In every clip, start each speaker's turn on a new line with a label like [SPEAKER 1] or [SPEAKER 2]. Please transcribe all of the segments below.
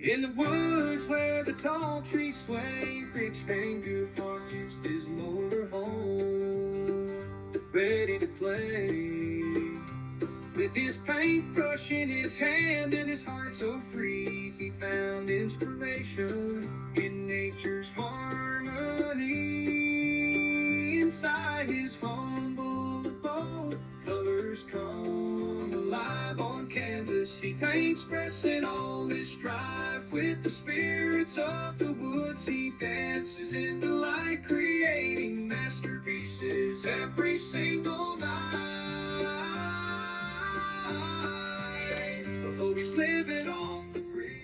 [SPEAKER 1] In the woods where the tall trees sway, rich man Goupart used his motorhome, ready to play. With his paintbrush in his hand and his heart so free, he found inspiration in nature's harmony. Inside his humble abode, colors come alive on canvas. He paints, expressing all his strife with the spirits of the woods. He dances in the light, creating masterpieces every single night. Although he's living off the grid.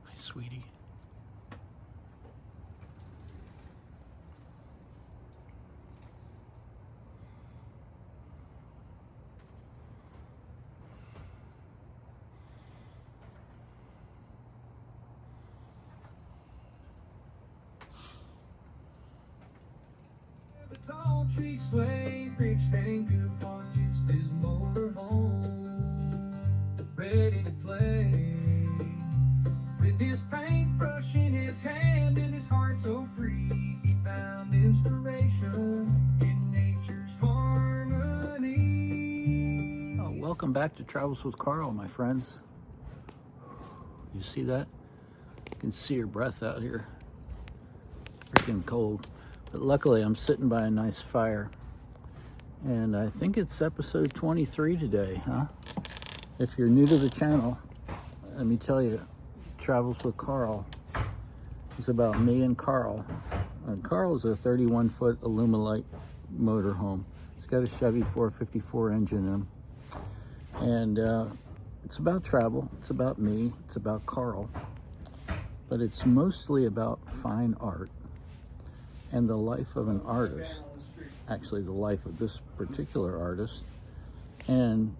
[SPEAKER 2] Hi, sweetie.
[SPEAKER 1] The tall trees sway, rich man Goupart used his motorhome, ready to play. With his paintbrush in his hand and his heart so free, he found inspiration in nature's harmony.
[SPEAKER 2] Oh, welcome back to Travels with Carl, my friends. You see that? You can see your breath out here. Freaking cold. But luckily I'm sitting by a nice fire. And I think it's episode 23 today, huh? If you're new to the channel, let me tell you, Travels with Carl is about me and Carl. And Carl is a 31-foot Alumilite motorhome. It's got a Chevy 454 engine in him. And it's about travel, it's about me, it's about Carl. But it's mostly about fine art and the life of an artist, actually the life of this particular artist, and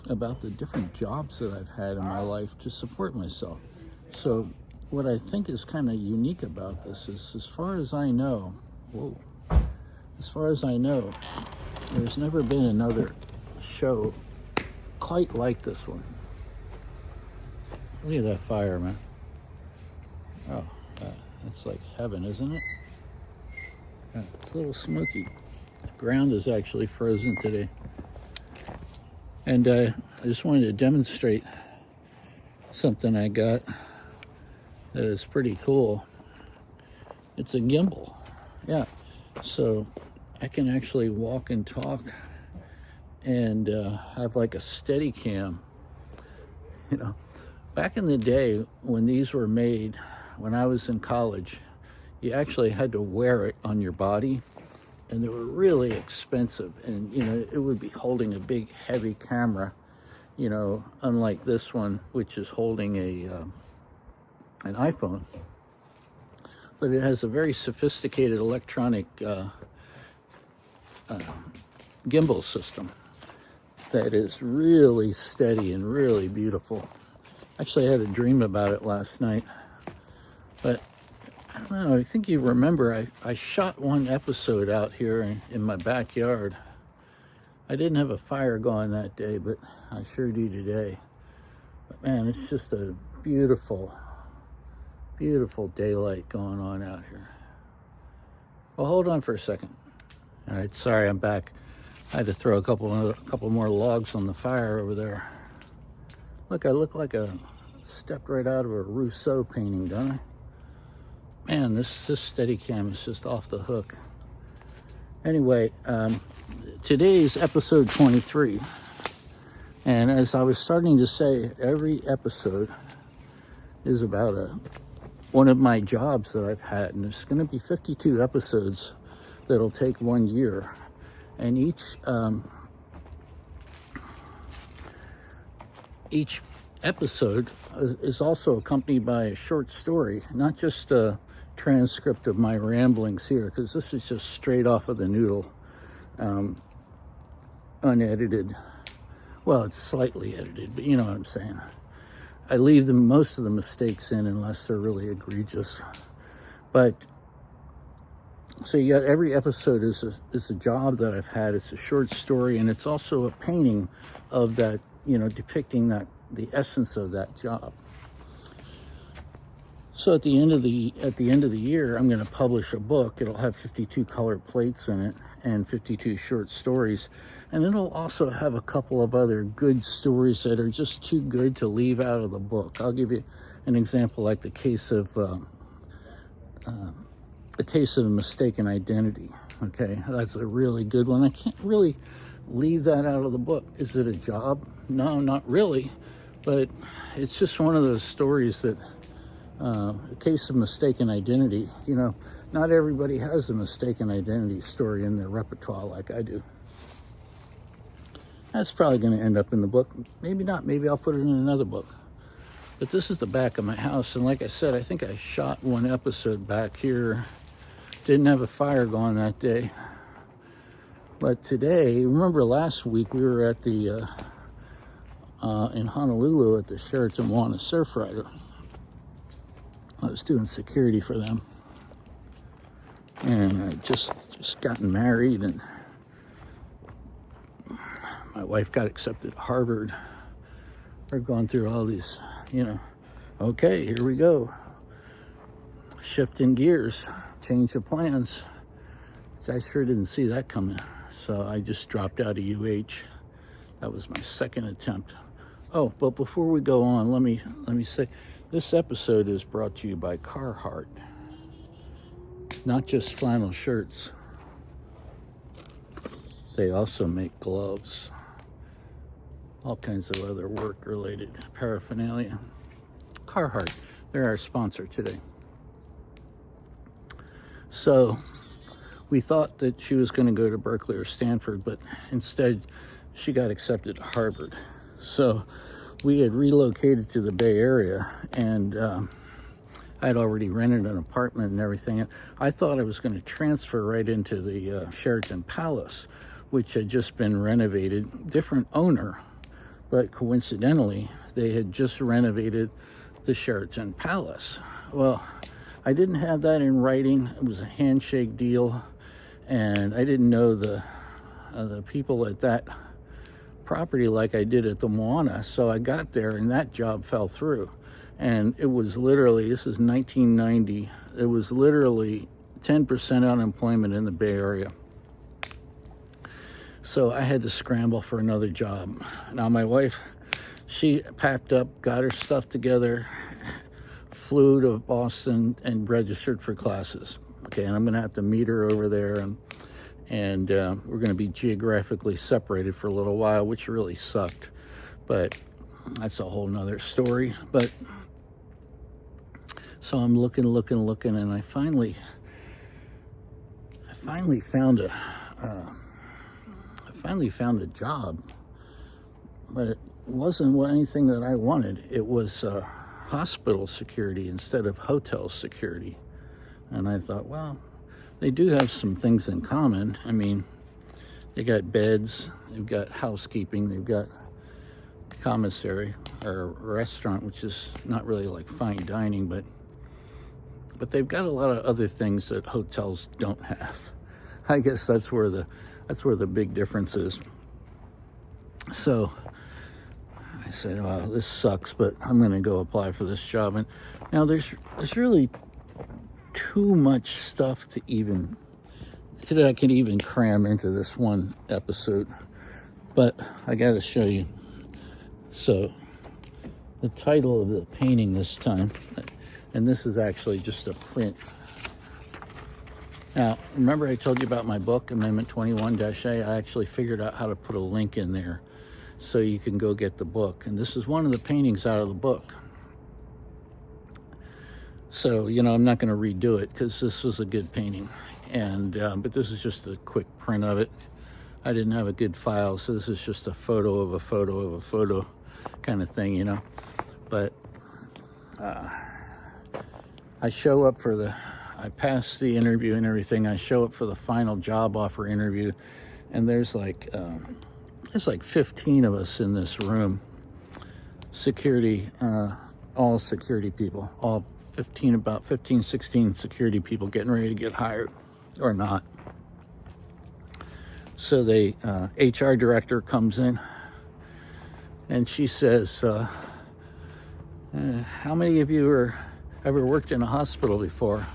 [SPEAKER 2] about the different jobs that I've had in my life to support myself. So what I think is kind of unique about this is, as far as I know, there's never been another show quite like this one. Look at that fire, man. Oh, that's like heaven, isn't it? Yeah, it's a little smoky. The ground is actually frozen today. And I just wanted to demonstrate something I got that is pretty cool. It's a gimbal. Yeah, so I can actually walk and talk and have like a steady cam. You know, back in the day when these were made, when I was in college, you actually had to wear it on your body, and they were really expensive. And, you know, it would be holding a big, heavy camera, you know, unlike this one, which is holding an iPhone. But it has a very sophisticated electronic gimbal system that is really steady and really beautiful. Actually, I had a dream about it last night. But I don't know, I think you remember I shot one episode out here in my backyard. I didn't have a fire going that day, but I sure do today. But man, it's just a beautiful, beautiful daylight going on out here. Well, hold on for a second. All right, sorry, I'm back. I had to throw a couple more logs on the fire over there. Look, I look like I stepped right out of a Rousseau painting, don't I? Man, this Steadicam is just off the hook. Anyway, today's episode 23. And as I was starting to say, every episode is about one of my jobs that I've had. And there's going to be 52 episodes that'll take 1 year. And each episode is also accompanied by a short story, not just a transcript of my ramblings here, because this is just straight off of the noodle, unedited. Well, it's slightly edited, but you know what I'm saying. I leave most of the mistakes in unless they're really egregious. But so you got every episode is a job that I've had. It's a short story, and it's also a painting of that, depicting the essence of that job. So at the end of the year, I'm going to publish a book. It'll have 52 colored plates in it and 52 short stories, and it'll also have a couple of other good stories that are just too good to leave out of the book. I'll give you an example, like the case of mistaken identity. Okay, that's a really good one. I can't really leave that out of the book. Is it a job? No, not really, but it's just one of those stories that. A case of mistaken identity. Not everybody has a mistaken identity story in their repertoire like I do. That's probably going to end up in the book. Maybe not. Maybe I'll put it in another book. But this is the back of my house. And like I said, I think I shot one episode back here. Didn't have a fire going that day. But today, remember last week we were at the, in Honolulu at the Sheraton Moana Surf Rider. I was doing security for them, and I just gotten married, and my wife got accepted at Harvard. We're going through all these, okay, here we go. Shifting gears, change of plans. I sure didn't see that coming, so I just dropped out of UH. That was my second attempt. Oh, but before we go on, let me say, this episode is brought to you by Carhartt. Not just flannel shirts. They also make gloves. All kinds of other work-related paraphernalia. Carhartt, they're our sponsor today. So, we thought that she was going to go to Berkeley or Stanford, but instead she got accepted to Harvard. So, we had relocated to the Bay Area, and I'd already rented an apartment and everything. I thought I was going to transfer right into the Sheraton Palace, which had just been renovated. Different owner, but coincidentally, they had just renovated the Sheraton Palace. Well, I didn't have that in writing. It was a handshake deal, and I didn't know the people at that property like I did at the Moana. So I got there, and that job fell through. And it was literally, this is 1990, it was literally 10% unemployment in the Bay Area. So I had to scramble for another job. Now my wife, she packed up, got her stuff together, flew to Boston and registered for classes. Okay, and I'm gonna have to meet her over there, and we're going to be geographically separated for a little while, which really sucked, but that's a whole nother story. But so I'm looking, and I finally found a job, but it wasn't anything that I wanted. It was hospital security instead of hotel security, and I thought, well, they do have some things in common. I mean, they got beds, they've got housekeeping, they've got commissary or restaurant, which is not really like fine dining, but they've got a lot of other things that hotels don't have. I guess that's where the big difference is. So I said, well, this sucks, but I'm going to go apply for this job. And now there's really too much stuff that I can even cram into this one episode, but I got to show you. So the title of the painting this time, and this is actually just a print. Now, remember I told you about my book, Amendment 21-A? I actually figured out how to put a link in there so you can go get the book. And this is one of the paintings out of the book. So, I'm not going to redo it because this was a good painting. And but this is just a quick print of it. I didn't have a good file, so this is just a photo of a photo of a photo kind of thing, But I show up I passed the interview and everything. I show up for the final job offer interview, and there's like 15 of us in this room. Security, all security people, all about 15, 16 security people getting ready to get hired or not. So the HR director comes in and she says, how many of you ever worked in a hospital before?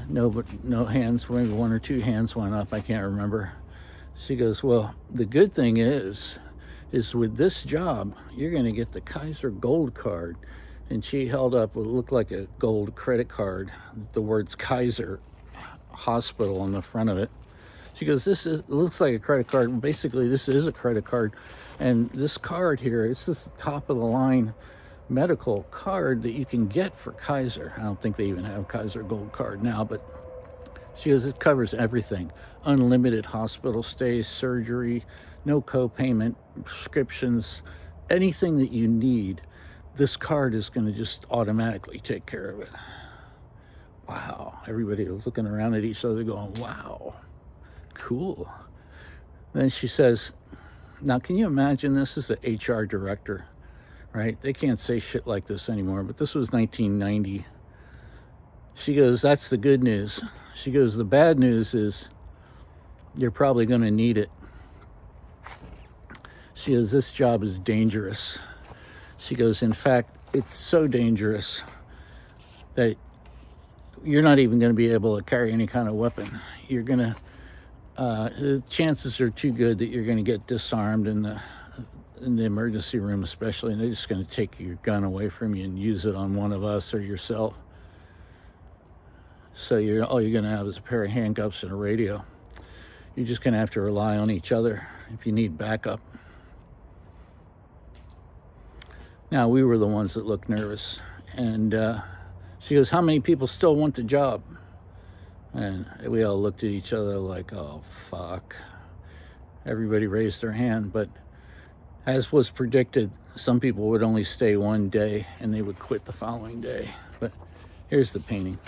[SPEAKER 2] No hands, maybe one or two hands went up, I can't remember. She goes, well, the good thing is with this job, you're going to get the Kaiser Gold Card. And she held up what looked like a gold credit card, the words Kaiser Hospital on the front of it. She goes, it looks like a credit card. Basically, this is a credit card. And this card here, it's this top of the line medical card that you can get for Kaiser. I don't think they even have Kaiser Gold Card now, but she goes, it covers everything. Unlimited hospital stays, surgery, no co-payment, prescriptions, anything that you need. This card is going to just automatically take care of it. Wow. Everybody was looking around at each other going, wow, cool. Then she says, now can you imagine, this is the HR director, right? They can't say shit like this anymore, but this was 1990. She goes, that's the good news. She goes, the bad news is you're probably going to need it. She goes, this job is dangerous. She goes, in fact, it's so dangerous that you're not even going to be able to carry any kind of weapon. You're going to, the chances are too good that you're going to get disarmed in the emergency room especially, and they're just going to take your gun away from you and use it on one of us or yourself. So all you're going to have is a pair of handcuffs and a radio. You're just going to have to rely on each other if you need backup. Now, we were the ones that looked nervous. And she goes, how many people still want the job? And we all looked at each other like, oh, fuck. Everybody raised their hand. But as was predicted, some people would only stay one day and they would quit the following day. But here's the painting.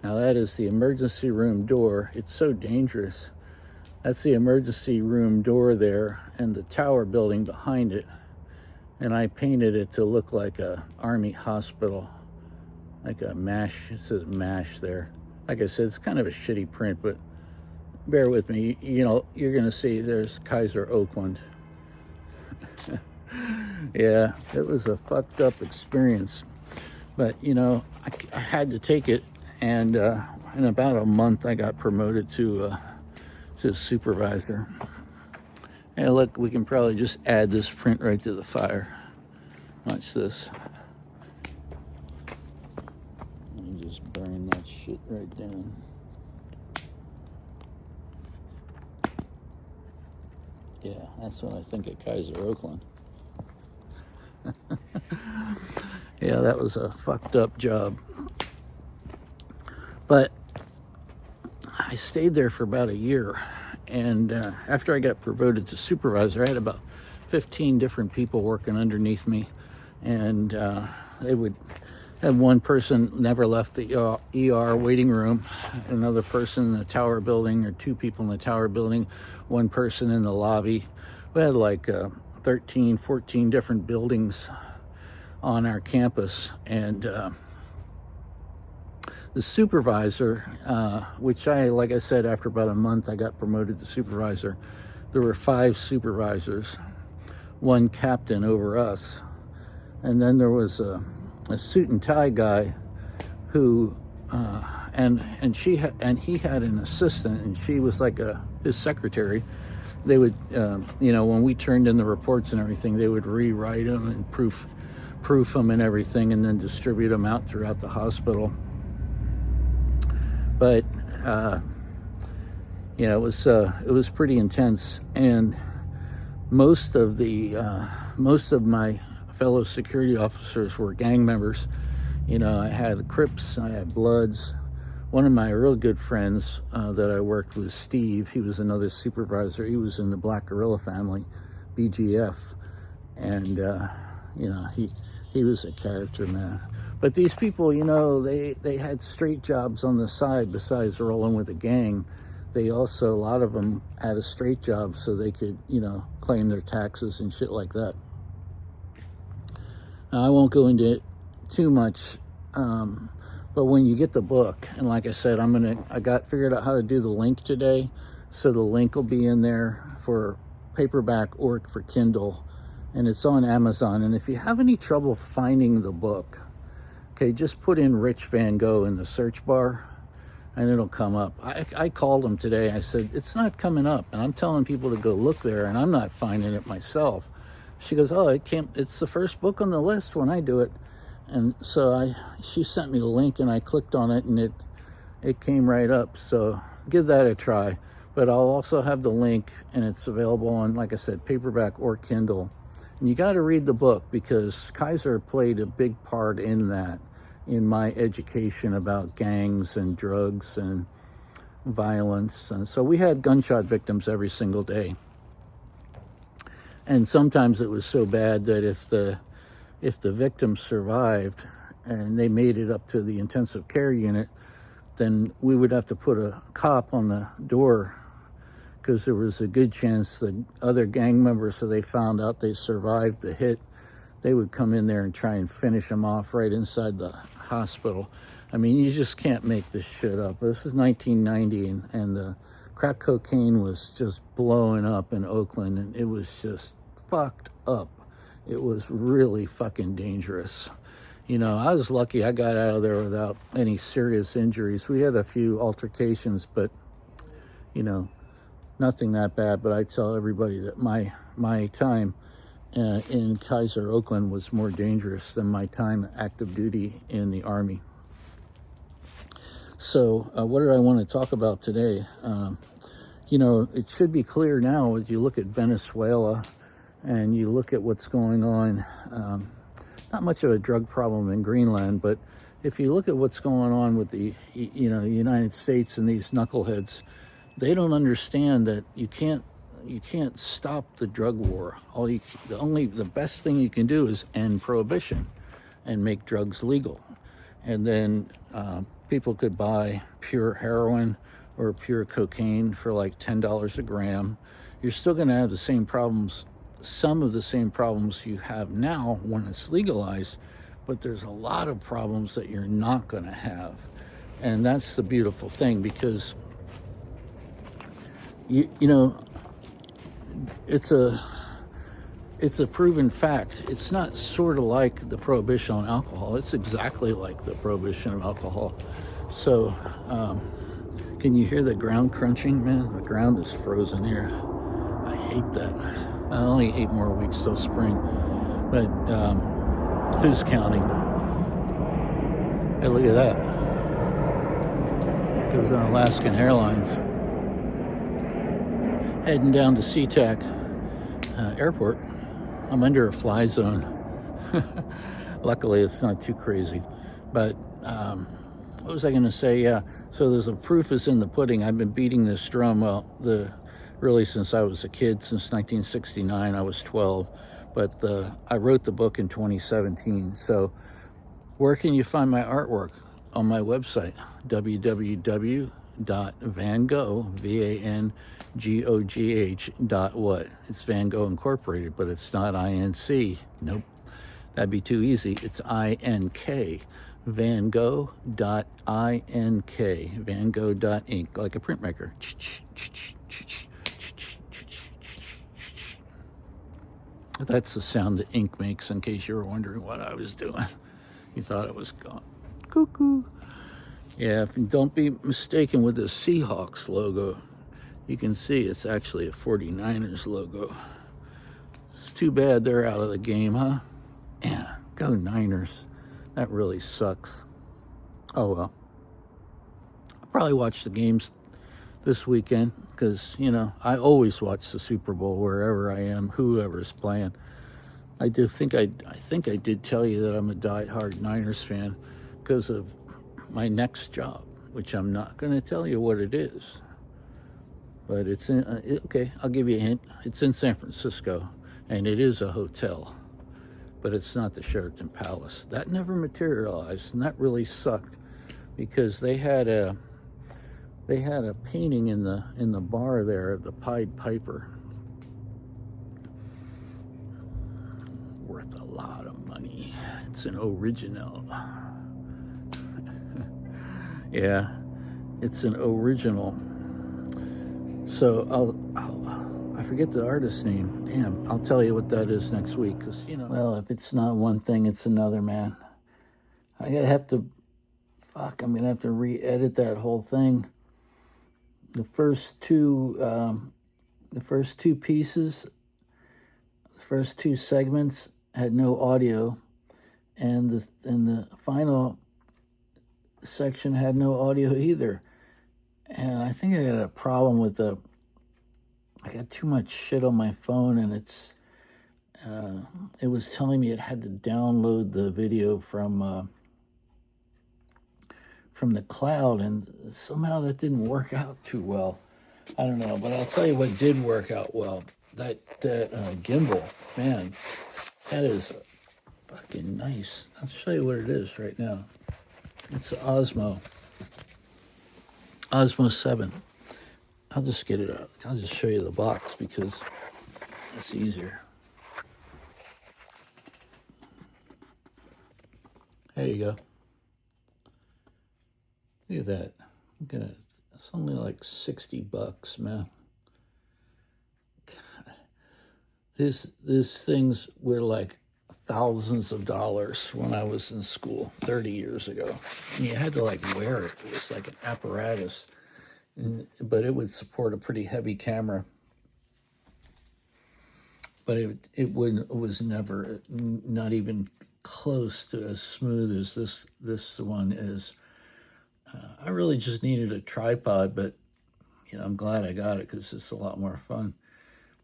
[SPEAKER 2] Now, that is the emergency room door. It's so dangerous. That's the emergency room door there and the tower building behind it. And I painted it to look like a army hospital, like a MASH. It says MASH there. Like I said, it's kind of a shitty print, but bear with me. You know, you're going to see there's Kaiser, Oakland. Yeah, it was a fucked up experience. But, you know, I had to take it. And in about a month, I got promoted to supervisor. And look, we can probably just add this print right to the fire. Watch this. Let me just burn that shit right down. Yeah, that's what I think of Kaiser, Oakland. Yeah, that was a fucked up job. But I stayed there for about a year. And after I got promoted to supervisor, I had about 15 different people working underneath me. And they would have one person never left the ER waiting room, another person in the tower building, or two people in the tower building, one person in the lobby. We had like 13, 14 different buildings on our campus. And the supervisor, which like I said, after about a month, I got promoted to supervisor. There were 5 supervisors, one captain over us. And then there was a suit and tie guy who, and he had an assistant, and she was like his secretary. They would, when we turned in the reports and everything, they would rewrite them and proof them and everything, and then distribute them out throughout the hospital. But it was pretty intense, and most of my fellow security officers were gang members. You know, I had Crips, I had Bloods. One of my real good friends that I worked with, Steve, he was another supervisor. He was in the Black Guerrilla family, BGF, and he was a character, man. But these people, they had straight jobs on the side besides rolling with a gang. they also, a lot of them had a straight job so they could, claim their taxes and shit like that. Now, I won't go into it too much, but when you get the book, and like I said, I got figured out how to do the link today, so the link will be in there for paperback or for Kindle, and it's on Amazon. And if you have any trouble finding the book, okay, just put in Rich Van Gogh in the search bar, and it'll come up. I called him today. I said, it's not coming up, and I'm telling people to go look there, and I'm not finding it myself. She goes, oh, it's the first book on the list when I do it. And so she sent me the link, and I clicked on it, and it came right up. So give that a try. But I'll also have the link, and it's available on, like I said, paperback or Kindle. And you got to read the book, because Kaiser played a big part in that, in my education about gangs and drugs and violence. And so we had gunshot victims every single day. And sometimes it was so bad that if the victim survived and they made it up to the intensive care unit, then we would have to put a cop on the door, because there was a good chance the other gang members, so they found out they survived the hit, they would come in there and try and finish them off right inside the hospital. I mean, you just can't make this shit up. This is 1990, and the crack cocaine was just blowing up in Oakland, and it was just fucked up. It was really fucking dangerous. I was lucky I got out of there without any serious injuries. We had a few altercations, but, nothing that bad. But I tell everybody that my time in Kaiser, Oakland was more dangerous than my time active duty in the Army. So what did I want to talk about today? It should be clear now as you look at Venezuela and you look at what's going on. Not much of a drug problem in Greenland, but if you look at what's going on with the United States and these knuckleheads, they don't understand that you can't stop the drug war. The best thing you can do is end prohibition and make drugs legal, and then people could buy pure heroin or pure cocaine for like $10 a gram. You're still going to have the same problems, some of the same problems you have now when it's legalized, but there's a lot of problems that you're not going to have. And that's the beautiful thing, because it's a proven fact. It's not sort of like the prohibition on alcohol. It's exactly like the prohibition of alcohol. So can you hear the ground crunching, man? The ground is frozen here. I hate that. Only 8 more weeks till spring, but who's counting? Hey, look at that. Goes on Alaskan Airlines. Heading down to SeaTac Airport. I'm under a fly zone. Luckily, it's not too crazy. But what was I going to say? Yeah, so there's a proof is in the pudding. I've been beating this drum, really since I was a kid, since 1969. I was 12. But I wrote the book in 2017. So where can you find my artwork? On my website, www.vangogh, VANGOGH.what. It's Van Gogh Incorporated, but it's not INC. Nope, that'd be too easy. It's INK, vangogh.ink, vangogh.ink, like a printmaker. That's the sound that ink makes, in case you were wondering what I was doing. You thought it was gone. Cuckoo. Yeah, don't be mistaken with the Seahawks logo. You can see it's actually a 49ers logo. It's too bad they're out of the game, huh? Yeah, go Niners. That really sucks. Oh well. I'll probably watch the games this weekend, because, I always watch the Super Bowl wherever I am, whoever's playing. I think I did tell you that I'm a die-hard Niners fan because of my next job, which I'm not going to tell you what it is. But it's in, okay, I'll give you a hint. It's in San Francisco, and it is a hotel, but it's not the Sheraton Palace. That never materialized, and that really sucked, because they had They had a painting in the bar there at the Pied Piper. Worth a lot of money. It's an original. Yeah, it's an original. So I forget the artist's name. Damn, I'll tell you what that is next week. Cause well, if it's not one thing, it's another, man. I'm gonna have to re-edit that whole thing. The first two pieces, the first two segments had no audio, and the final section had no audio either. And I think I got a problem with I got too much shit on my phone, and it was telling me it had to download the video from the cloud, and somehow that didn't work out too well. I don't know, but I'll tell you what did work out well. That gimbal, man, that is fucking nice. I'll show you what it is right now. It's the Osmo 7. I'll just get it out. I'll just show you the box because it's easier. There you go. Look at that. Look at it. It's only like $60, man. God. These things were like thousands of dollars when I was in school 30 years ago. And you had to like wear it. It was like an apparatus. But it would support a pretty heavy camera. But it was never, not even close to as smooth as this one is. I really just needed a tripod, but I'm glad I got it because it's a lot more fun.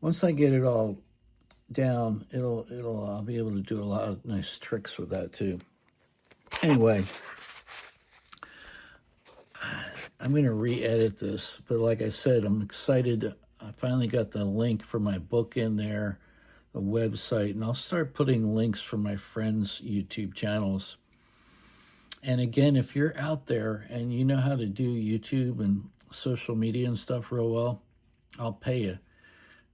[SPEAKER 2] Once I get it all down, I'll be able to do a lot of nice tricks with that too. Anyway, I'm going to re-edit this, but like I said, I'm excited. I finally got the link for my book in there, the website, and I'll start putting links for my friends' YouTube channels. And again, if you're out there and you know how to do YouTube and social media and stuff real well, I'll pay you.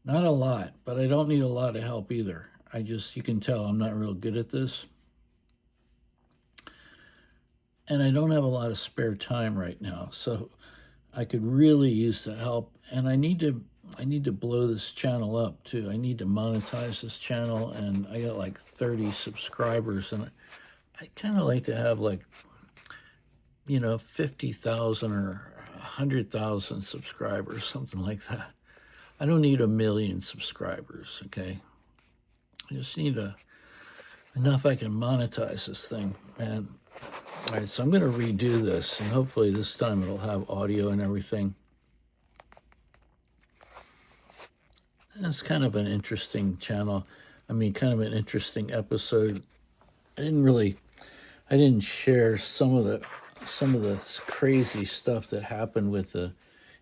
[SPEAKER 2] Not a lot, but I don't need a lot of help either. You can tell I'm not real good at this. And I don't have a lot of spare time right now, so I could really use the help. And I need to blow this channel up too. I need to monetize this channel, and I got like 30 subscribers, and I kind of like to have like 50,000 or 100,000 subscribers, something like that. I don't need 1 million subscribers, okay? I just need enough I can monetize this thing, man. All right, so I'm going to redo this, and hopefully this time it'll have audio and everything. It's kind of an interesting channel. Kind of an interesting episode. I didn't share some of the crazy stuff that happened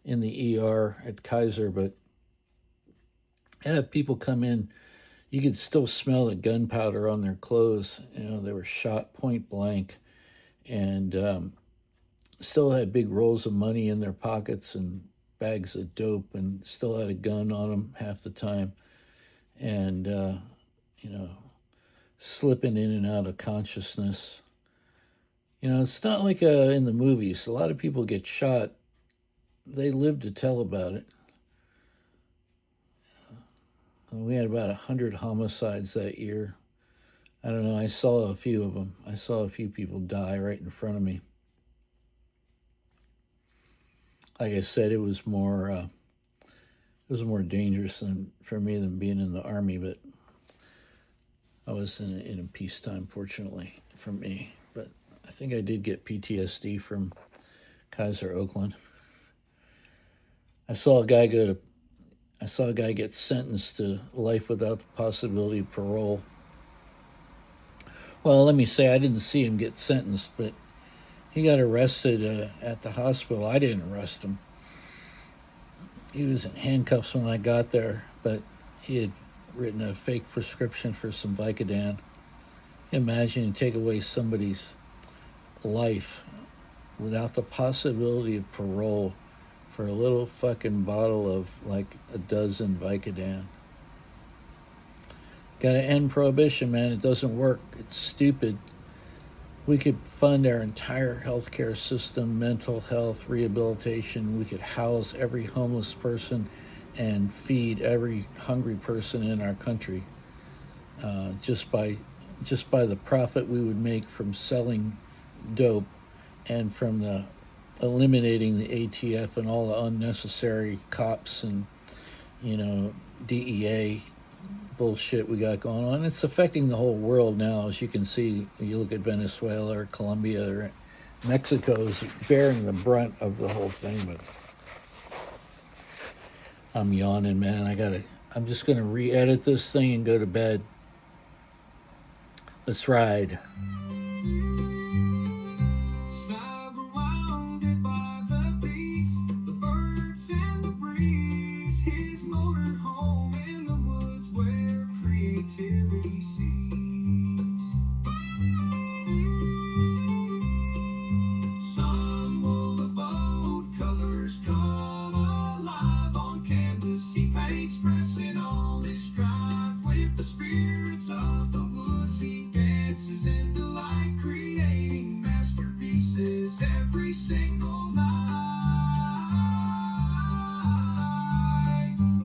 [SPEAKER 2] in the ER at Kaiser, but I had people come in. You could still smell the gunpowder on their clothes. They were shot point blank, and still had big rolls of money in their pockets and bags of dope, and still had a gun on them half the time, and slipping in and out of consciousness. It's not like in the movies. A lot of people get shot. They live to tell about it. We had about 100 homicides that year. I don't know. I saw a few of them. I saw a few people die right in front of me. Like I said, it was more dangerous for me than being in the Army, but I was in peacetime, fortunately, for me. But I think I did get PTSD from Kaiser, Oakland. I saw a guy get sentenced to life without the possibility of parole. Well, let me say, I didn't see him get sentenced, but he got arrested at the hospital. I didn't arrest him. He was in handcuffs when I got there, but he had written a fake prescription for some Vicodin. Imagine you take away somebody's life without the possibility of parole for a little fucking bottle of like a dozen Vicodin. Gotta end prohibition, man. It doesn't work. It's stupid. We could fund our entire healthcare system, mental health, rehabilitation. We could house every homeless person and feed every hungry person in our country just by the profit we would make from selling dope and from the eliminating the ATF and all the unnecessary cops and DEA bullshit we got going on. It's affecting the whole world now, as you can see. You look at Venezuela or Colombia or Mexico's bearing the brunt of the whole thing. But I'm yawning, man. I'm just gonna re-edit this thing and go to bed. Let's ride.
[SPEAKER 1] Surrounded by the bees, the birds and the breeze, his motor home in the woods where creativity sees. Sun will the boat, colors come alive on canvas. He paints, expressing all his strife with the spirit.